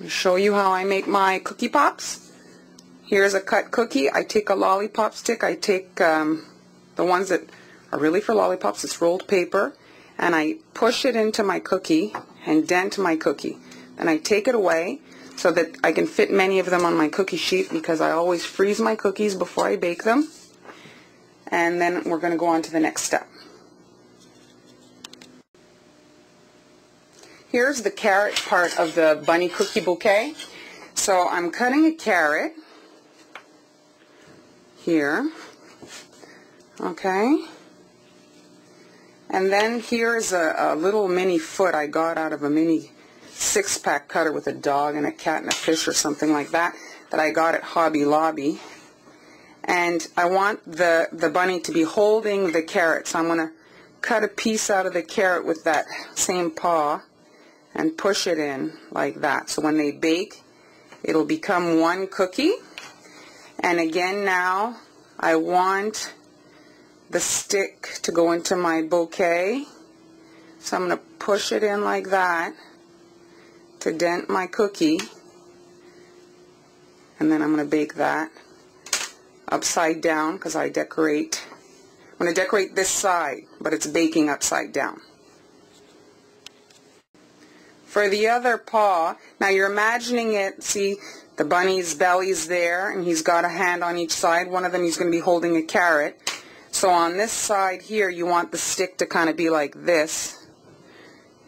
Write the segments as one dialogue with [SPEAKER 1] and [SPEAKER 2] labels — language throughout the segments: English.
[SPEAKER 1] I'll show you how I make my cookie pops. Here's a cut cookie. I take a lollipop stick. I take the ones that are really for lollipops. It's rolled paper. And I push it into my cookie and dent my cookie. Then I take it away so that I can fit many of them on my cookie sheet, because I always freeze my cookies before I bake them. And then we're going to go on to the next step. Here's the carrot part of the bunny cookie bouquet. So I'm cutting a carrot here, okay, and then here's a little mini foot I got out of a mini 6-pack cutter with a dog and a cat and a fish or something like that I got at Hobby Lobby. And I want the bunny to be holding the carrot, so I'm going to cut a piece out of the carrot with that same paw and push it in like that. So when they bake, it'll become one cookie. And again, now I want the stick to go into my bouquet. So I'm going to push it in like that to dent my cookie. And then I'm going to bake that upside down, because I'm going to decorate this side, but it's baking upside down. For the other paw, now you're imagining it, see, the bunny's belly's there, and he's got a hand on each side. One of them he's going to be holding a carrot. So on this side here, you want the stick to kind of be like this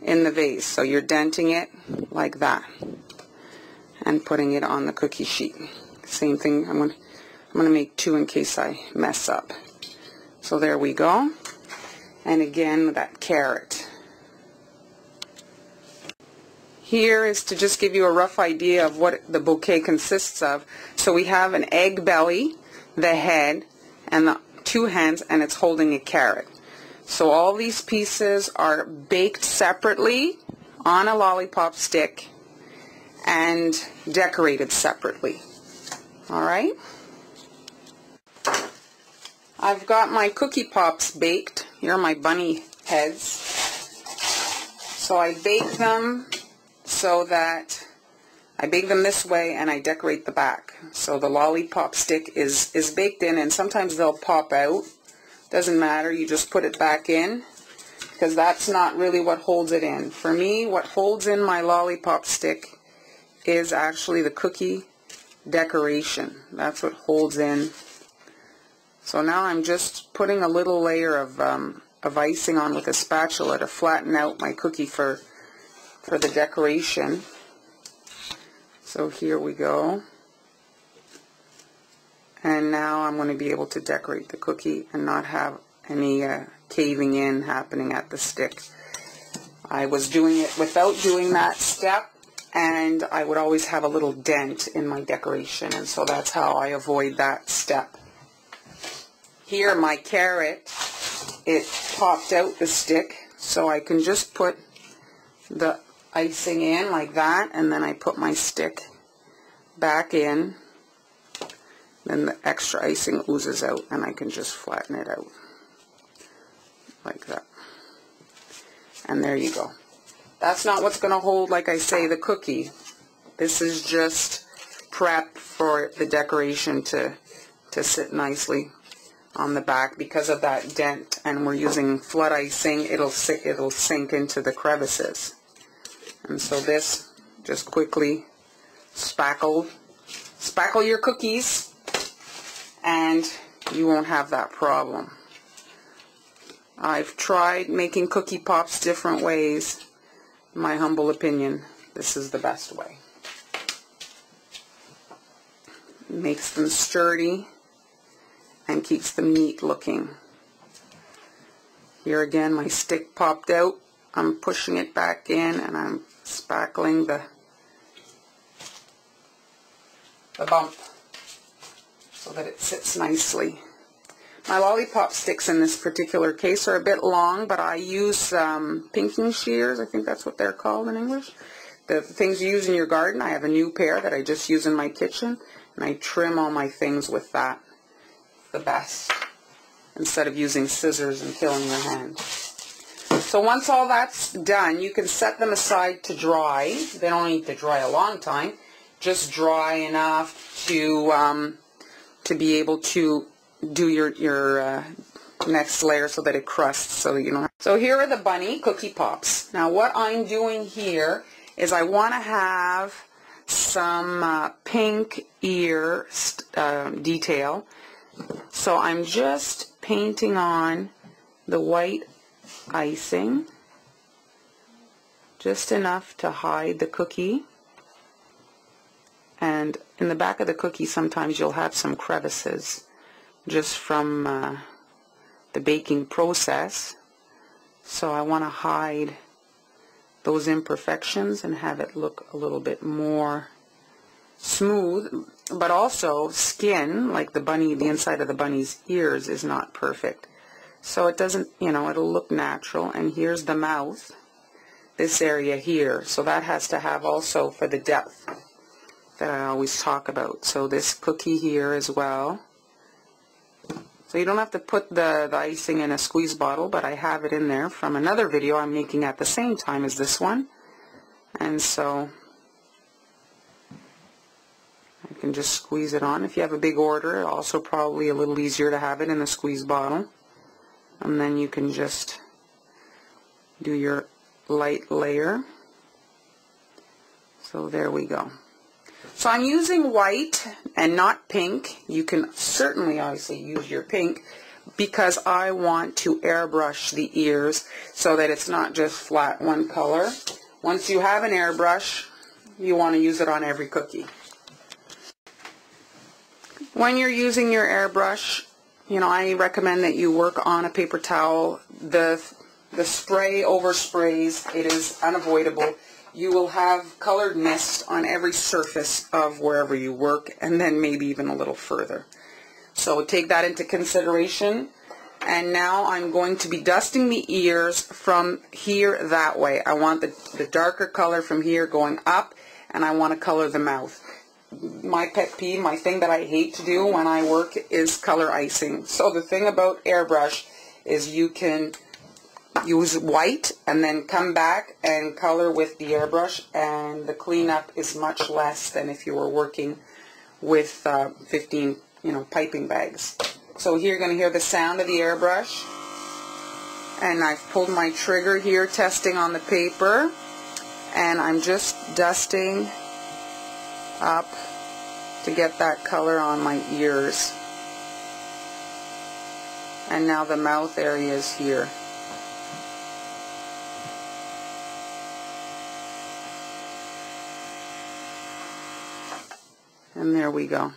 [SPEAKER 1] in the vase. So you're denting it like that and putting it on the cookie sheet. Same thing, I'm going to make two in case I mess up. So there we go. And again, that carrot. Here is to just give you a rough idea of what the bouquet consists of. So we have an egg belly, the head, and the two hands, and it's holding a carrot. So all these pieces are baked separately on a lollipop stick and decorated separately. Alright? I've got my cookie pops baked. Here are my bunny heads. So I bake them so that I bake them this way and I decorate the back. So the lollipop stick is baked in, and sometimes they'll pop out. Doesn't matter, you just put it back in, because that's not really what holds it in. For me, what holds in my lollipop stick is actually the cookie decoration. That's what holds in. So now I'm just putting a little layer of icing on with a spatula to flatten out my cookie for the decoration. So here we go. And now I'm going to be able to decorate the cookie and not have any caving in happening at the stick. I was doing it without doing that step, and I would always have a little dent in my decoration, and so that's how I avoid that step. Here, my carrot, it popped out the stick, so I can just put the icing in like that, and then I put my stick back in. Then the extra icing oozes out, and I can just flatten it out like that. And there you go. That's not what's going to hold, like I say, the cookie. This is just prep for the decoration to sit nicely on the back. Because of that dent, and we're using flood icing, it'll sink into the crevices. And so this, just quickly spackle your cookies, and you won't have that problem. I've tried making cookie pops different ways. In my humble opinion, this is the best way. It makes them sturdy and keeps them neat looking. Here again, my stick popped out. I'm pushing it back in, and I'm spackling the bump so that it sits nicely. My lollipop sticks in this particular case are a bit long, but I use pinking shears. I think that's what they're called in English. The things you use in your garden. I have a new pair that I just use in my kitchen, and I trim all my things with that. The best, instead of using scissors and killing your hand. So once all that's done, you can set them aside to dry. They don't need to dry a long time, just dry enough to be able to do your next layer so that it crusts, so that you don't have. So here are the bunny cookie pops. Now what I'm doing here is I want to have some pink ear detail. So I'm just painting on the white icing, just enough to hide the cookie. And in the back of the cookie sometimes you'll have some crevices just from the baking process. So I want to hide those imperfections and have it look a little bit more smooth, but also skin, like the bunny, the inside of the bunny's ears is not perfect. So it doesn't, you know, it'll look natural. And here's the mouth, this area here. So that has to have also for the depth that I always talk about. So this cookie here as well. So you don't have to put the icing in a squeeze bottle, but I have it in there from another video I'm making at the same time as this one. And so I can just squeeze it on. If you have a big order, also probably a little easier to have it in a squeeze bottle. And then you can just do your light layer. So there we go. So I'm using white and not pink. You can certainly obviously use your pink because I want to airbrush the ears so that it's not just flat one color. Once you have an airbrush, you want to use it on every cookie. When you're using your airbrush, you know, I recommend that you work on a paper towel. The spray oversprays, it is unavoidable. You will have colored mist on every surface of wherever you work, and then maybe even a little further. So take that into consideration. And now I'm going to be dusting the ears from here that way. I want the darker color from here going up, and I want to color the mouth. My pet peeve, my thing that I hate to do when I work is color icing. So the thing about airbrush is you can use white and then come back and color with the airbrush, and the cleanup is much less than if you were working with 15, you know, piping bags. So here you're going to hear the sound of the airbrush, and I've pulled my trigger here, testing on the paper, and I'm just dusting up to get that color on my ears. And now the mouth area is here. And there we go.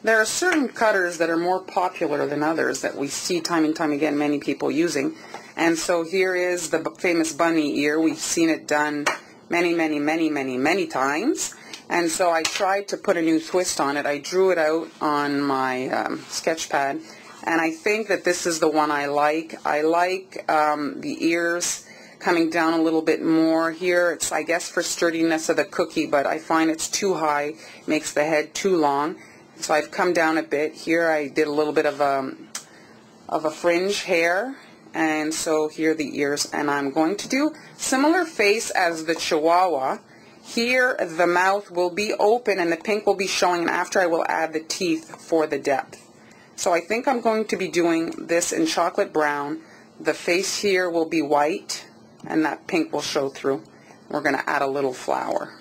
[SPEAKER 1] There are certain cutters that are more popular than others that we see time and time again many people using. And so here is the famous bunny ear. We've seen it done many times. And so I tried to put a new twist on it. I drew it out on my sketch pad. And I think that this is the one I like. I like the ears coming down a little bit more here. It's, I guess, for sturdiness of the cookie, but I find it's too high, makes the head too long. So I've come down a bit. Here I did a little bit of a fringe hair, and so here are the ears. And I'm going to do similar face as the Chihuahua. Here the mouth will be open and the pink will be showing, and after I will add the teeth for the depth. So I think I'm going to be doing this in chocolate brown. The face here will be white, and that pink will show through. We're going to add a little flower.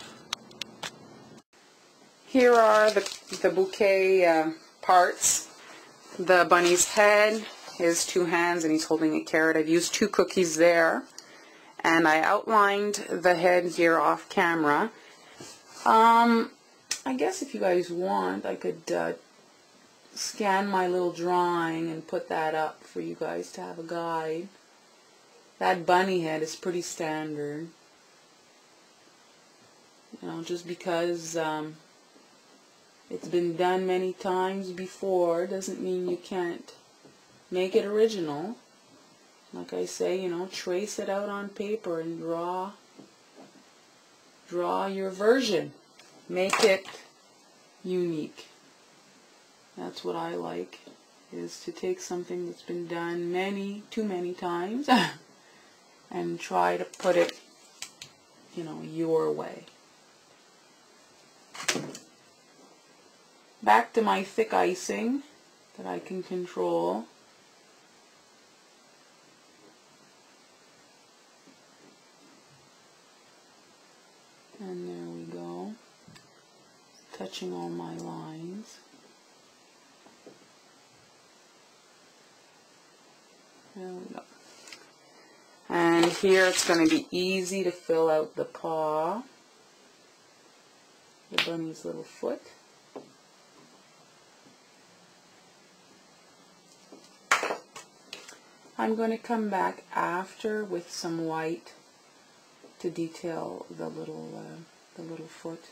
[SPEAKER 1] Here are the bouquet parts. The bunny's head, his two hands, and he's holding a carrot. I've used 2 cookies there. And I outlined the head here off camera. I guess if you guys want, I could scan my little drawing and put that up for you guys to have a guide. That bunny head is pretty standard. You know, just because it's been done many times before doesn't mean you can't make it original. Like I say, you know, trace it out on paper and draw your version. Make it unique. That's what I like, is to take something that's been done too many times and try to put it, you know, your way. Back to my thick icing that I can control. And there we go, touching all my lines. There we go. And here it's going to be easy to fill out the paw, the bunny's little foot. I'm going to come back after with some white to detail the little foot.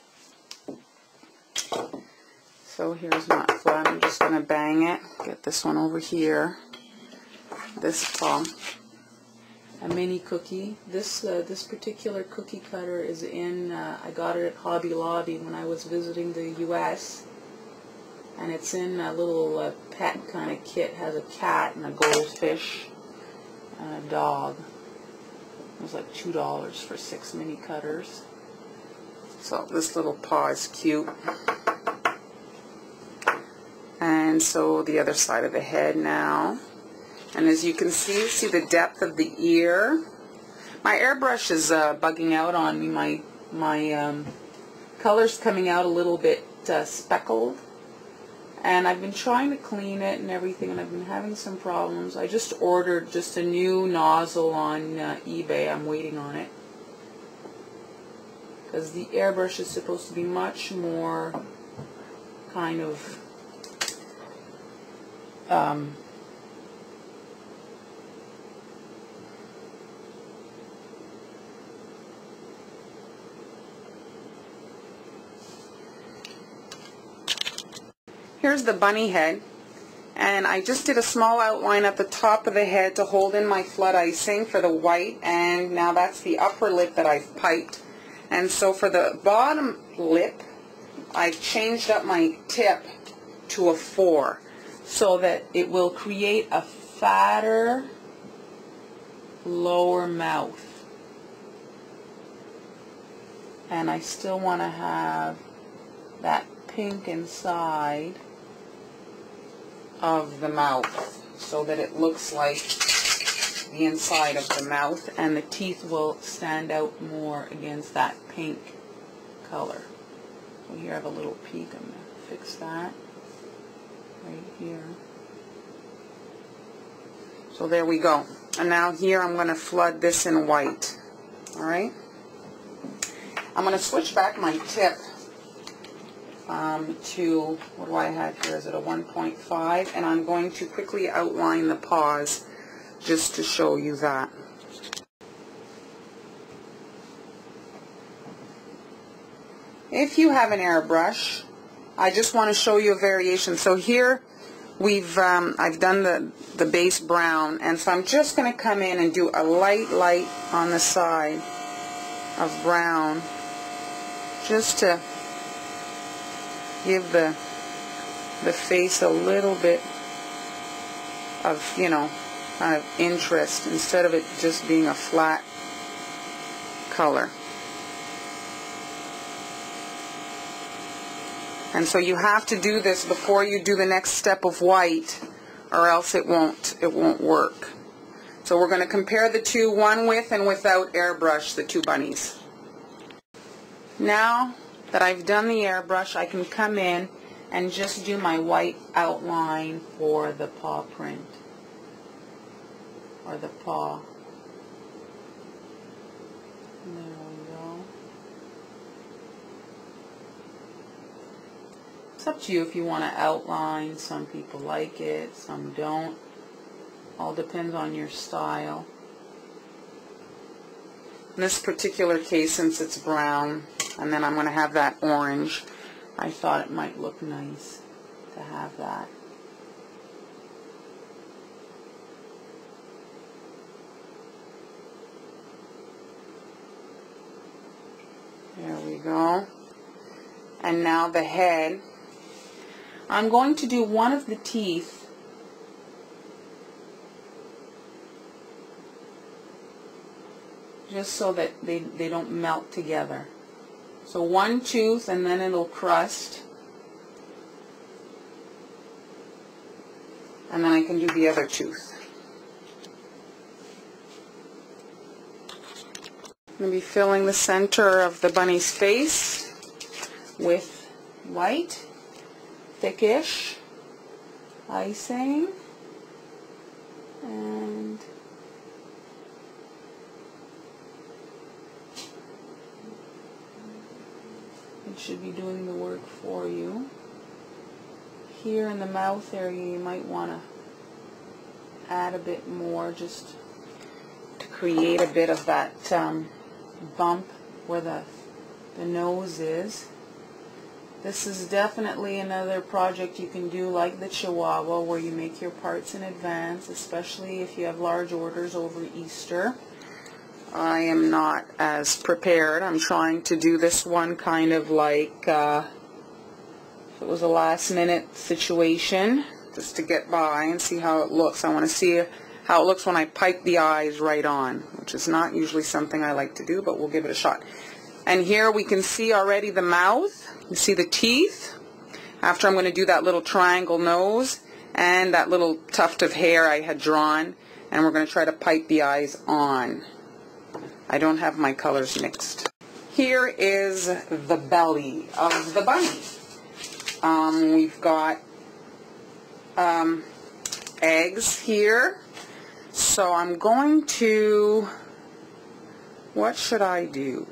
[SPEAKER 1] So here's my flat. I'm just going to bang it. Get this one over here. This paw. A mini cookie. This particular cookie cutter is in. I got it at Hobby Lobby when I was visiting the U.S. And it's in a little pet kind of kit. It has a cat and a goldfish and a dog. It was like $2 for 6 mini cutters. So this little paw is cute. And so the other side of the head now. And as you can see the depth of the ear. My airbrush is bugging out on me. My color's coming out a little bit speckled. And I've been trying to clean it and everything, and I've been having some problems. I just ordered just a new nozzle on eBay. I'm waiting on it. Because the airbrush is supposed to be much more kind of here's the bunny head, and I just did a small outline at the top of the head to hold in my flood icing for the white, and now that's the upper lip that I've piped. And so for the bottom lip, I've changed up my tip to a 4 so that it will create a fatter lower mouth. And I still want to have that pink inside of the mouth so that it looks like the inside of the mouth, and the teeth will stand out more against that pink color. So here I have a little peak. I'm going to fix that right here. So there we go. And now here I'm going to flood this in white. Alright? I'm going to switch back my tip to, what do I have here? Is it a 1.5? And I'm going to quickly outline the paws just to show you that. If you have an airbrush, I just want to show you a variation. So here I've done the base brown, and so I'm just going to come in and do a light on the side of brown just to give the face a little bit of, you know, kind of interest instead of it just being a flat color. And so you have to do this before you do the next step of white, or else it won't work. So we're going to compare the two, one with and without airbrush, the two bunnies. Now that I've done the airbrush, I can come in and just do my white outline for the paw print, or the paw. There we go. It's up to you if you want to outline. Some people like it, some don't. All depends on your style. In this particular case, since it's brown, and then I'm going to have that orange, I thought it might look nice to have that. There we go. And now the head. I'm going to do one of the teeth just so that they don't melt together. So one tooth and then it'll crust. And then I can do the other tooth. I'm going to be filling the center of the bunny's face with white, thickish icing. And it should be doing the work for you. Here in the mouth area you might want to add a bit more just to create a bit of that bump where the nose is. This is definitely another project you can do like the Chihuahua, where you make your parts in advance, especially if you have large orders over Easter. I am not as prepared. I'm trying to do this one kind of like if it was a last minute situation, just to get by and see how it looks. I want to see how it looks when I pipe the eyes right on, which is not usually something I like to do, but we'll give it a shot. And here we can see already the mouth. You see the teeth. After I'm going to do that little triangle nose and that little tuft of hair I had drawn, and we're going to try to pipe the eyes on. I don't have my colors mixed. Here is the belly of the bunny. We've got eggs here. So I'm going to, what should I do?